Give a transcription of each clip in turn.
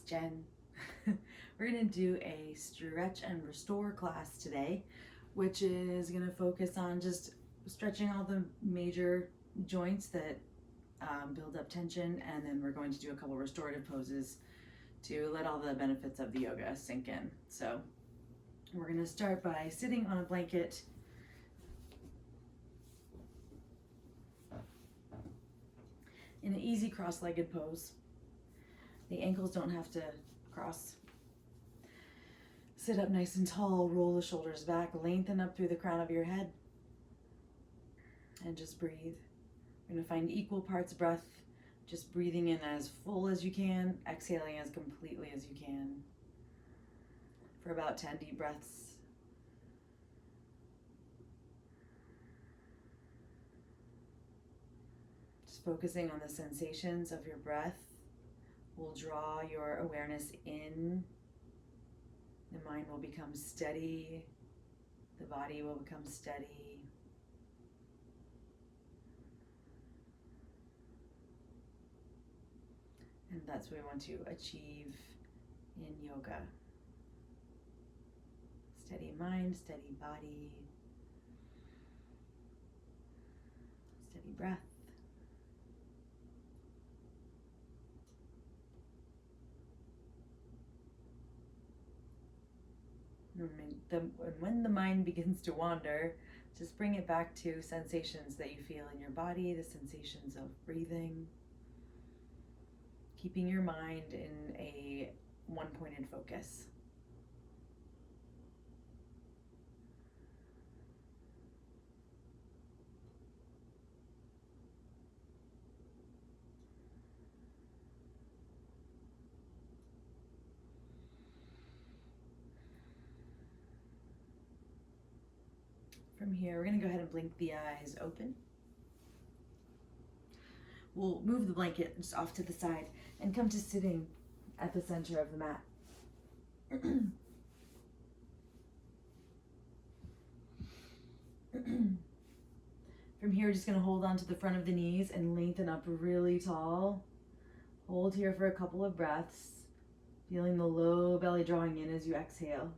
Jen. We're going to do a stretch and restore class today, which is going to focus on just stretching all the major joints that build up tension, and then we're going to do a couple restorative poses to let all the benefits of the yoga sink in. So we're going to start by sitting on a blanket in an easy cross-legged pose. The ankles don't have to cross. Sit up nice and tall, roll the shoulders back, lengthen up through the crown of your head, and just breathe. We're going to find equal parts of breath, just breathing in as full as you can, exhaling as completely as you can for about 10 deep breaths. Just focusing on the sensations of your breath will draw your awareness in. The mind will become steady. The body will become steady. And that's what we want to achieve in yoga. Steady mind, steady body, steady breath. When the mind begins to wander, just bring it back to sensations that you feel in your body, the sensations of breathing, keeping your mind in a one-pointed focus. From here, we're going to go ahead and blink the eyes open. We'll move the blanket just off to the side and come to sitting at the center of the mat. From here, we're just going to hold on to the front of the knees and lengthen up really tall. Hold here for a couple of breaths, feeling the low belly drawing in as you exhale.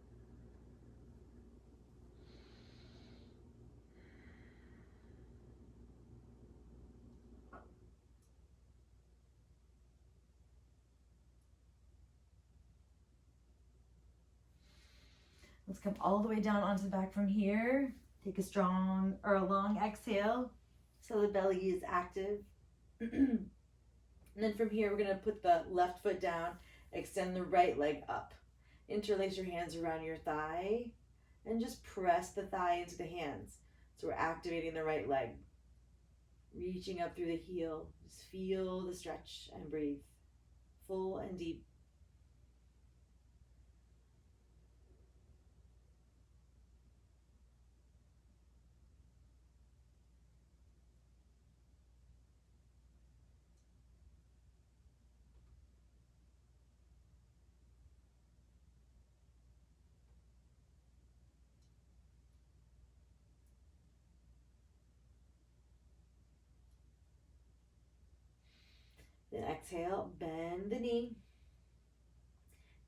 Let's come all the way down onto the back from here. Take a strong or a long exhale so the belly is active. And then from here, we're going to put the left foot down, extend the right leg up. Interlace your hands around your thigh and just press the thigh into the hands. So we're activating the right leg. Reaching up through the heel. Just feel the stretch and breathe. Full and deep. Then exhale, bend the knee.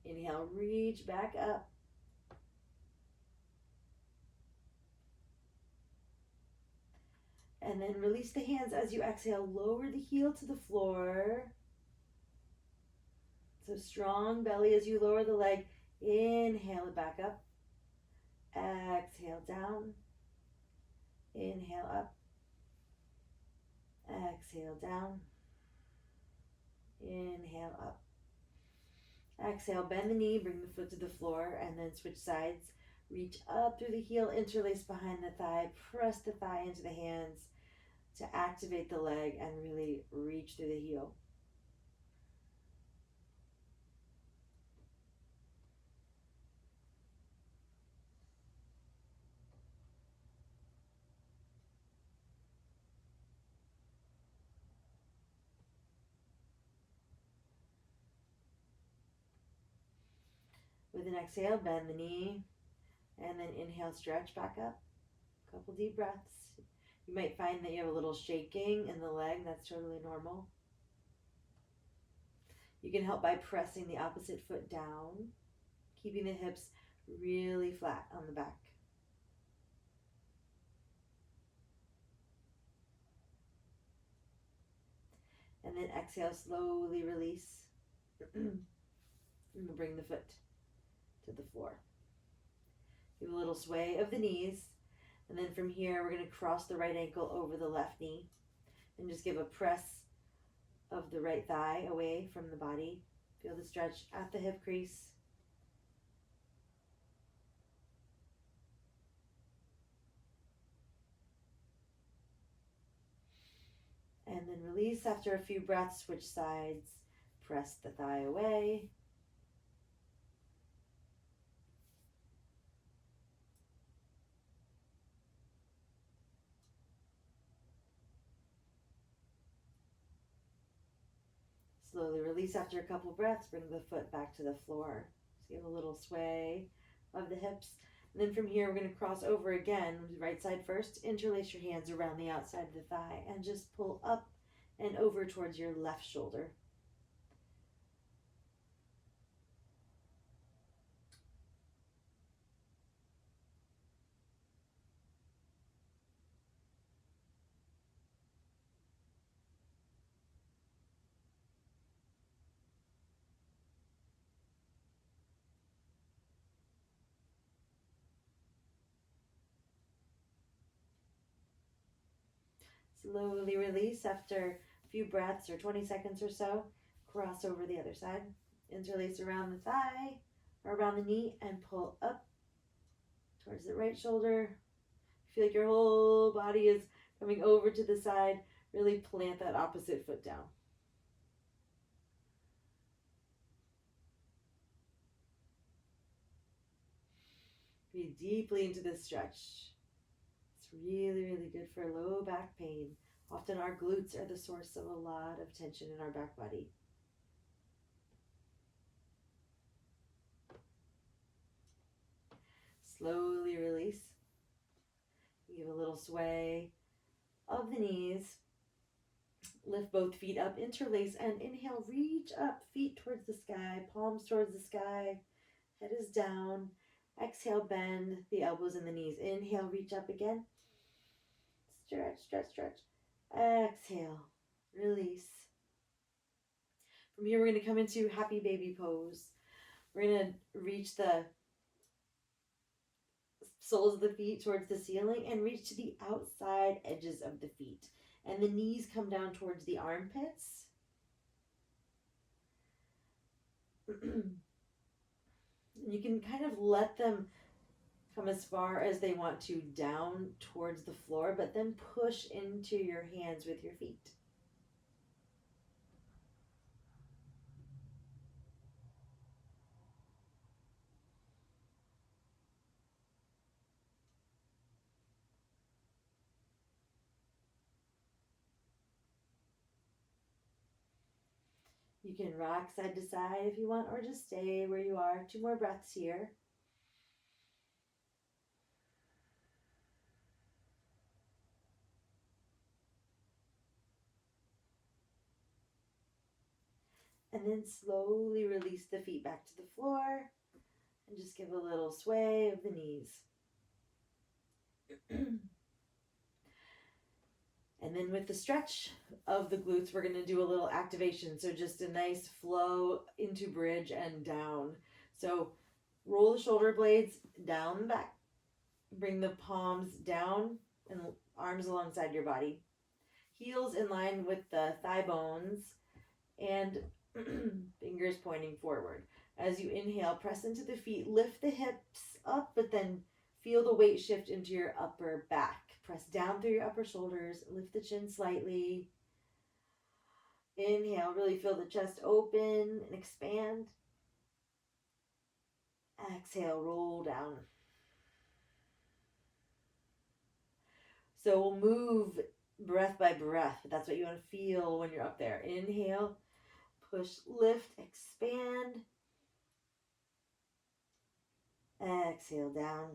Inhale, reach back up. And then release the hands as you exhale. Lower the heel to the floor. So strong belly as you lower the leg. Inhale it back up. Exhale down. Inhale up. Exhale down. Inhale up. Exhale, bend the knee, bring the foot to the floor, and then switch sides. Reach up through the heel, interlace behind the thigh, press the thigh into the hands to activate the leg and really reach through the heel. With an exhale, bend the knee, and then inhale, stretch back up. Couple deep breaths. You might find that you have a little shaking in the leg. That's totally normal. You can help by pressing the opposite foot down, keeping the hips really flat on the back. And then exhale, slowly release. And bring the foot to the floor. Give a little sway of the knees. And then from here, we're going to cross the right ankle over the left knee. And just give a press of the right thigh away from the body. Feel the stretch at the hip crease. And then release after a few breaths, switch sides. Press the thigh away. Slowly release after a couple breaths. Bring the foot back to the floor. Just give a little sway of the hips. And then from here, we're going to cross over again. Right side first. Interlace your hands around the outside of the thigh and just pull up and over towards your left shoulder. Slowly release after a few breaths or 20 seconds or so. Cross over the other side. Interlace around the thigh or around the knee and pull up towards the right shoulder. Feel like your whole body is coming over to the side. Really plant that opposite foot down. Breathe deeply into this stretch. It's really, really good for low back pain. Often our glutes are the source of a lot of tension in our back body. Slowly release. Give a little sway of the knees. Lift both feet up, interlace, and inhale, reach up, feet towards the sky, palms towards the sky, head is down. Exhale, bend the elbows and the knees. Inhale, reach up again. Stretch, stretch, stretch. Exhale, release. From here, we're going to come into happy baby pose. We're going to reach the soles of the feet towards the ceiling and reach to the outside edges of the feet. And the knees come down towards the armpits. You can kind of let them come as far as they want to down towards the floor, but then push into your hands with your feet. You can rock side to side if you want, or just stay where you are. 2 more breaths here. And then slowly release the feet back to the floor and just give a little sway of the knees. And then with the stretch of the glutes, we're going to do a little activation. So just a nice flow into bridge and down. So roll the shoulder blades down the back. Bring the palms down and arms alongside your body. Heels in line with the thigh bones and fingers pointing forward. As you inhale, press into the feet, lift the hips up, but then feel the weight shift into your upper back. Press down through your upper shoulders, lift the chin slightly. Inhale, really feel the chest open and expand. Exhale, roll down. So we'll move breath by breath. That's what you want to feel when you're up there. Inhale, push, lift, expand. Exhale, down.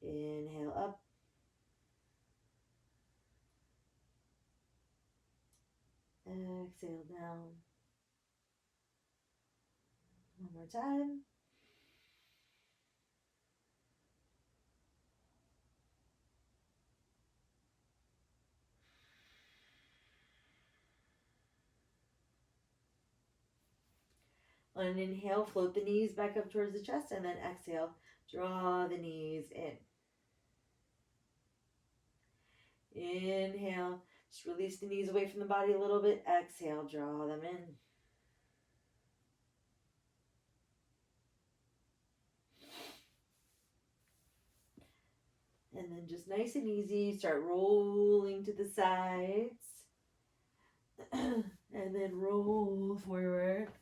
Inhale, up. Exhale down. One more time. On an inhale, float the knees back up towards the chest, and then exhale, draw the knees in. Inhale, just release the knees away from the body a little bit. Exhale, draw them in. And then just nice and easy, start rolling to the sides. And then roll forward.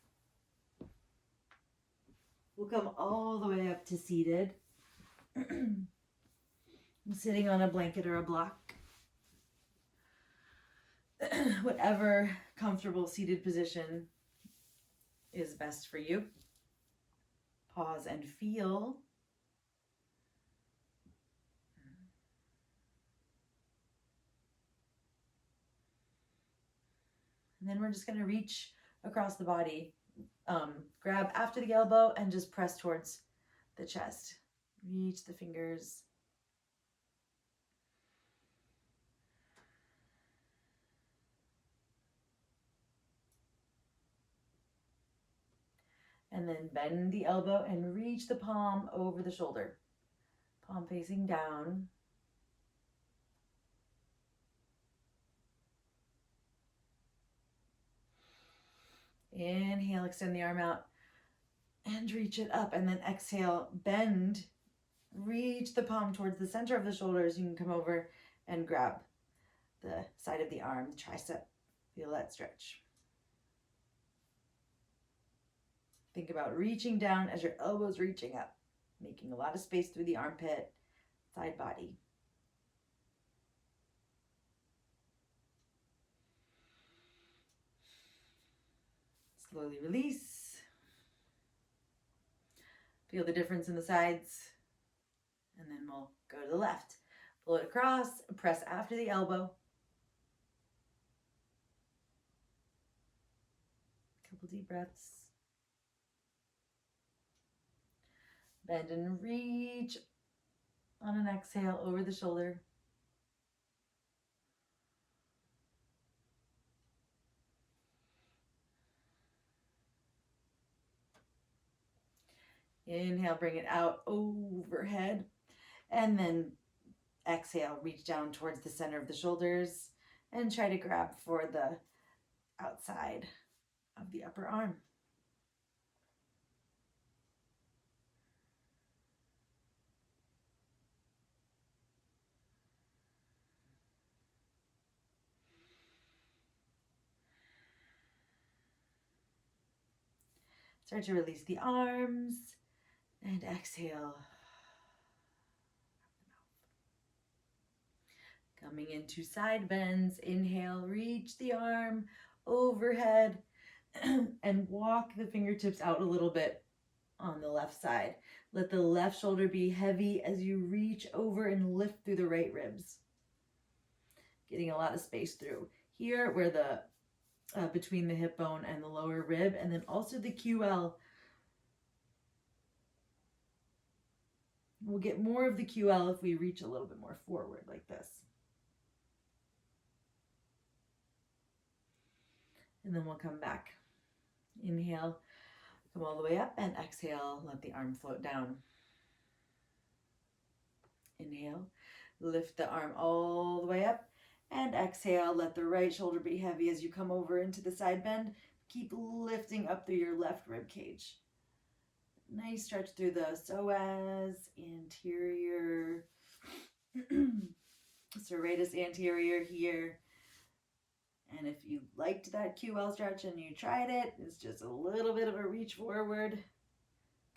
We'll come all the way up to seated. I'm sitting on a blanket or a block. Whatever comfortable seated position is best for you. Pause and feel. And then we're just going to reach across the body. Grab after the elbow and just press towards the chest. Reach the fingers. And then bend the elbow and reach the palm over the shoulder. Palm facing down. Inhale, extend the arm out and reach it up. And then exhale, bend, reach the palm towards the center of the shoulders. You can come over and grab the side of the arm, the tricep. Feel that stretch. Think about reaching down as your elbow's reaching up, making a lot of space through the armpit, side body. Slowly release. Feel the difference in the sides. And then we'll go to the left. Pull it across, press after the elbow. Couple deep breaths. Bend and reach on an exhale over the shoulder. Inhale, bring it out overhead. And then exhale, reach down towards the center of the shoulders and try to grab for the outside of the upper arm. Start to release the arms and exhale. Coming into side bends, inhale, reach the arm overhead and walk the fingertips out a little bit on the left side. Let the left shoulder be heavy as you reach over and lift through the right ribs. Getting a lot of space through here where the between the hip bone and the lower rib, and then also the QL. We'll get more of the QL if we reach a little bit more forward like this. And then we'll come back. Inhale, come all the way up, and exhale, let the arm float down. Inhale, lift the arm all the way up, and exhale, let the right shoulder be heavy as you come over into the side bend. Keep lifting up through your left rib cage. Nice stretch through the psoas, anterior, serratus anterior here. And if you liked that QL stretch and you tried it, it's just a little bit of a reach forward,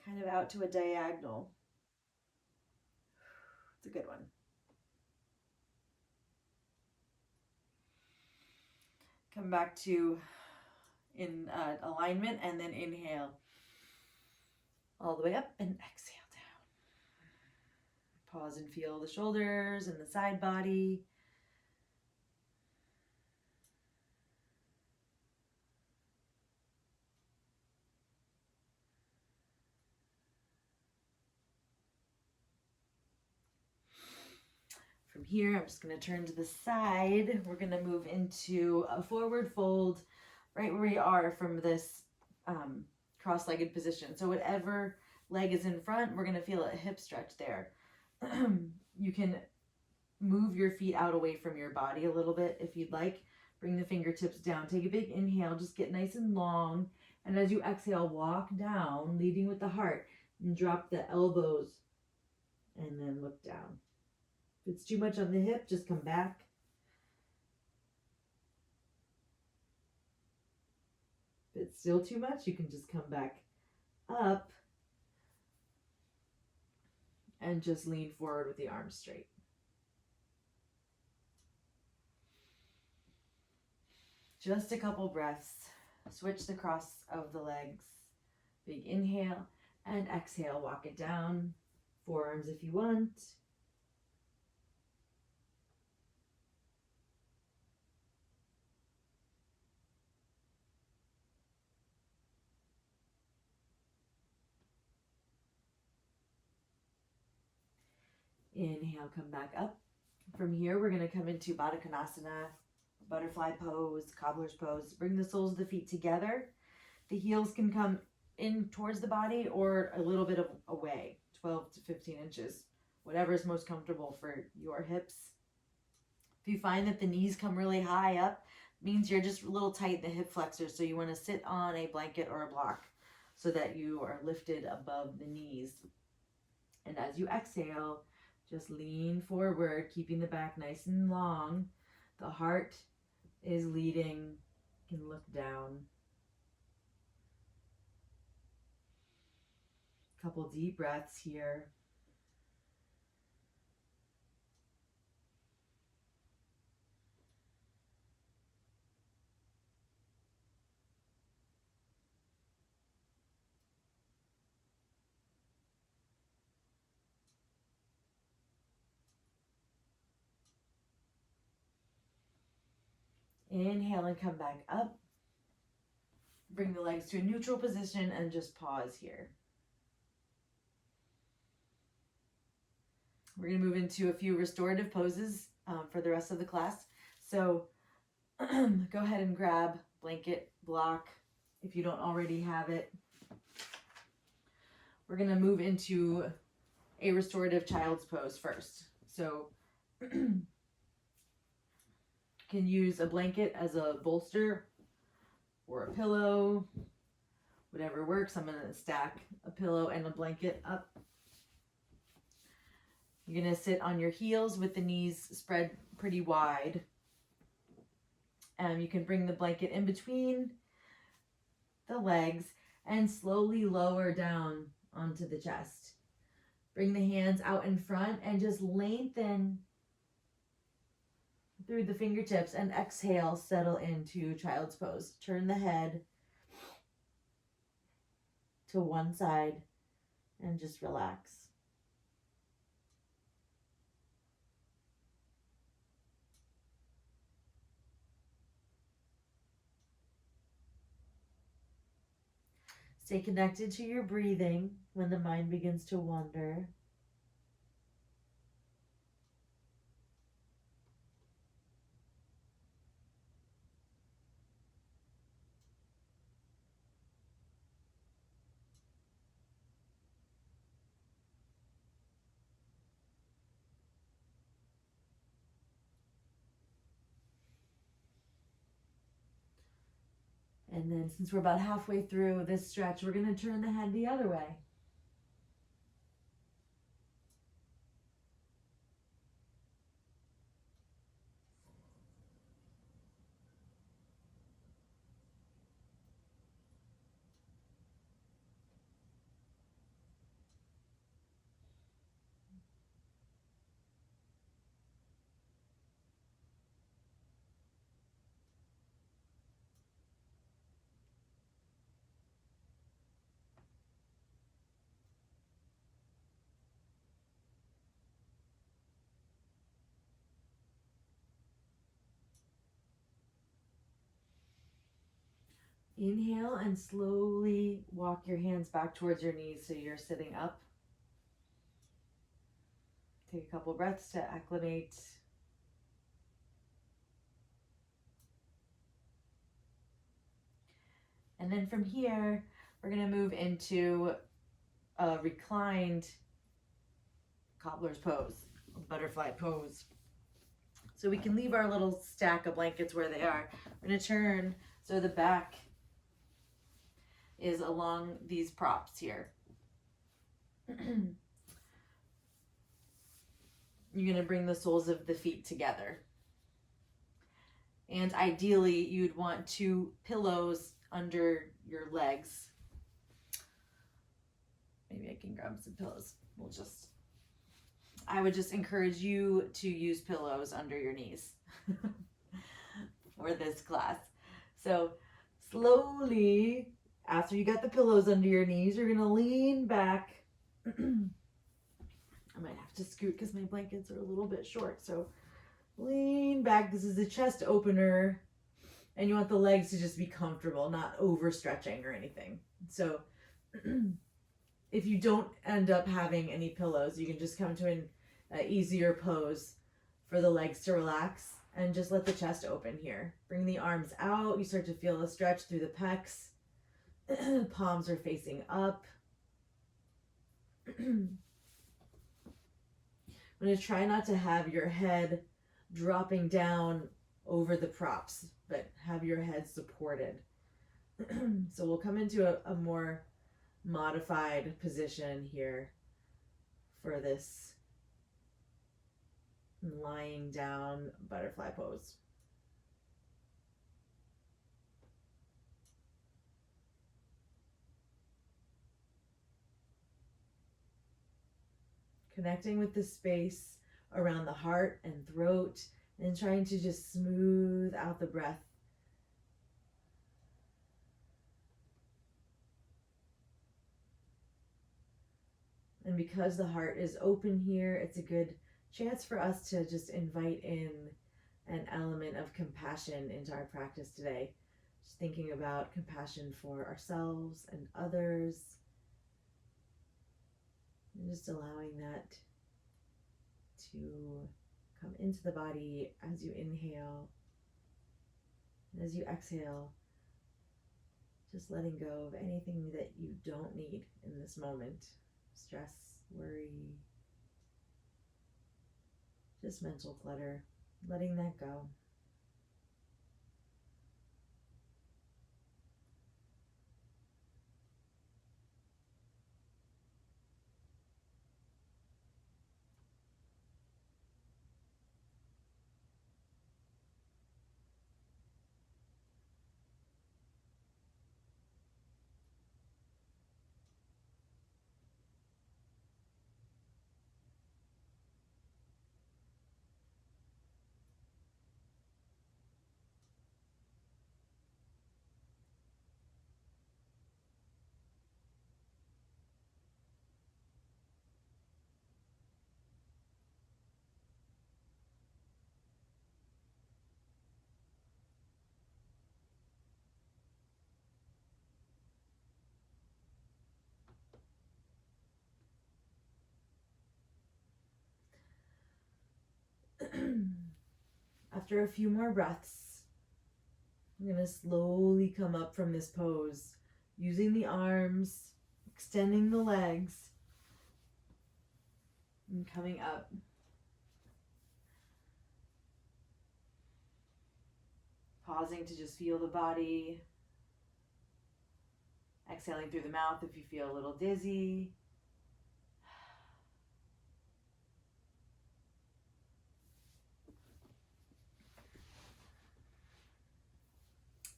kind of out to a diagonal. It's a good one. Come back to in alignment, and then inhale all the way up and exhale down. Pause and feel the shoulders and the side body. here, I'm just going to turn to the side. We're going to move into a forward fold right where we are from this cross-legged position. So whatever leg is in front, we're going to feel a hip stretch there. You can move your feet out away from your body a little bit if you'd like. Bring the fingertips down. Take a big inhale. Just get nice and long. And as you exhale, walk down, leading with the heart. And drop the elbows. And then look down. If it's too much on the hip, just come back. If it's still too much, you can just come back up. And just lean forward with the arms straight. Just a couple breaths. Switch the cross of the legs. Big inhale and exhale. Walk it down. Forearms if you want. Inhale, come back up. From here, we're going to come into Baddha Konasana, butterfly pose, cobbler's pose. Bring the soles of the feet together. The heels can come in towards the body or a little bit away, 12 to 15 inches, whatever is most comfortable for your hips. If you find that the knees come really high up, means you're just a little tight in the hip flexors, so you want to sit on a blanket or a block so that you are lifted above the knees. And as you exhale, just lean forward, keeping the back nice and long. The heart is leading. You can look down. Couple deep breaths here. Inhale and come back up. Bring the legs to a neutral position and just pause here. We're going to move into a few restorative poses for the rest of the class. So go ahead and grab blanket, block, if you don't already have it. We're going to move into a restorative child's pose first. So you can use a blanket as a bolster or a pillow, whatever works. I'm going to stack a pillow and a blanket up. You're going to sit on your heels with the knees spread pretty wide. You can bring the blanket in between the legs and slowly lower down onto the chest. Bring the hands out in front and just lengthen through the fingertips and exhale, settle into child's pose. Turn the head to one side and just relax. Stay connected to your breathing when the mind begins to wander. And then since we're about halfway through this stretch, we're going to turn the head the other way. Inhale and slowly walk your hands back towards your knees so you're sitting up. Take a couple breaths to acclimate And then from here, we're going to move into a reclined cobbler's pose, a butterfly pose. So we can leave our little stack of blankets where they are. We're going to turn so the back is along these props here. You're going to bring the soles of the feet together. And ideally, you'd want 2 pillows under your legs. Maybe I can grab some pillows. I would just encourage you to use pillows under your knees for this class. So slowly, after you got the pillows under your knees, you're going to lean back. I might have to scoot because my blankets are a little bit short. So lean back. This is a chest opener. And you want the legs to just be comfortable, not overstretching or anything. So if you don't end up having any pillows, you can just come to an easier pose for the legs to relax and just let the chest open here. Bring the arms out. You start to feel a stretch through the pecs. Palms are facing up. I'm going to try not to have your head dropping down over the props, but have your head supported. So we'll come into a more modified position here for this lying down butterfly pose. Connecting with the space around the heart and throat, and trying to just smooth out the breath. And because the heart is open here, it's a good chance for us to just invite in an element of compassion into our practice today. Just thinking about compassion for ourselves and others. And just allowing that to come into the body as you inhale. And as you exhale, just letting go of anything that you don't need in this moment. Stress, worry, just mental clutter, letting that go. After a few more breaths, I'm going to slowly come up from this pose, using the arms, extending the legs, and coming up. Pausing to just feel the body. Exhaling through the mouth if you feel a little dizzy.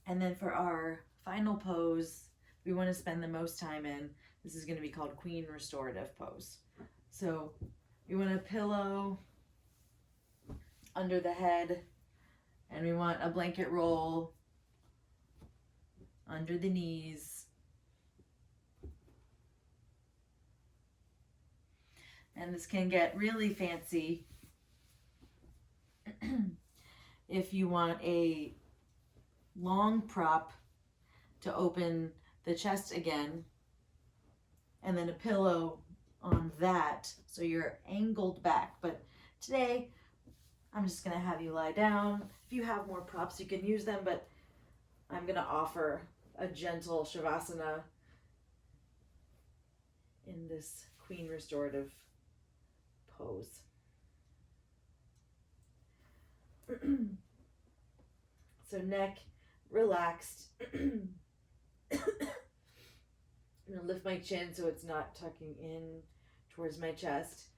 And then for our final pose, we want to spend the most time in. This is going to be called Queen Restorative Pose. So we want a pillow under the head, and we want a blanket roll under the knees. And this can get really fancy if you want a long prop to open the chest again, and then a pillow on that so you're angled back. But today I'm just going to have you lie down. If you have more props, you can use them, but I'm going to offer a gentle Shavasana in this Queen Restorative pose. So neck relaxed. I'm gonna lift my chin so it's not tucking in towards my chest.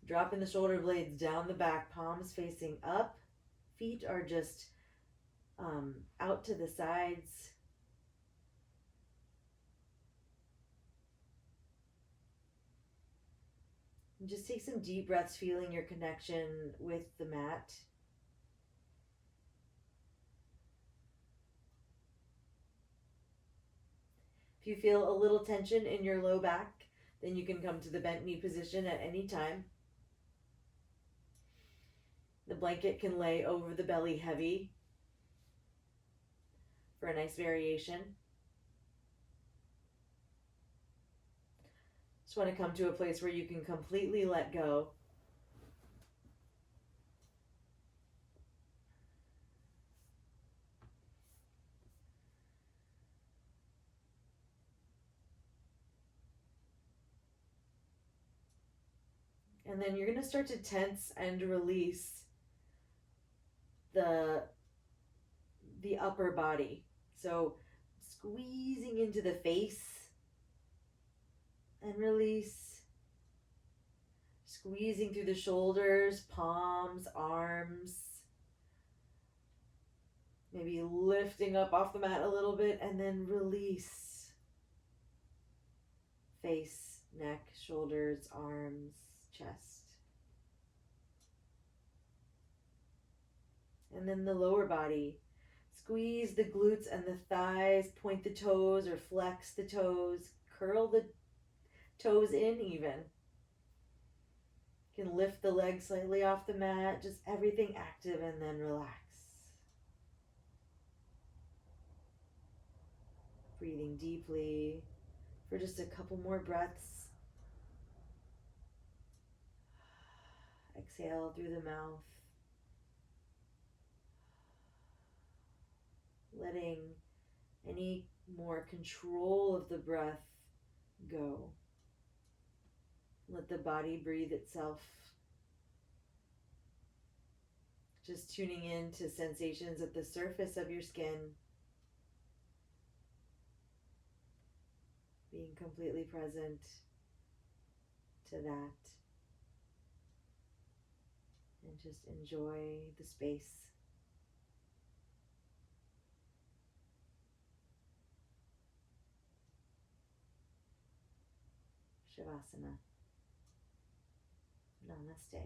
Dropping the shoulder blades down the back, palms facing up. Feet are just out to the sides. And just take some deep breaths, feeling your connection with the mat. If you feel a little tension in your low back, then you can come to the bent knee position at any time. The blanket can lay over the belly heavy for a nice variation. Just want to come to a place where you can completely let go. And then you're going to start to tense and release the upper body. So squeezing into the face and release. Squeezing through the shoulders, palms, arms. Maybe lifting up off the mat a little bit and then release. Face, neck, shoulders, arms, chest. And then the lower body. Squeeze the glutes and the thighs, point the toes or flex the toes, curl the toes in even. You can lift the legs slightly off the mat, just everything active, and then relax. Breathing deeply for just a couple more breaths. Exhale through the mouth. Letting any more control of the breath go. Let the body breathe itself. Just tuning in to sensations at the surface of your skin. Being completely present to that. And just enjoy the space. Shavasana. Namaste.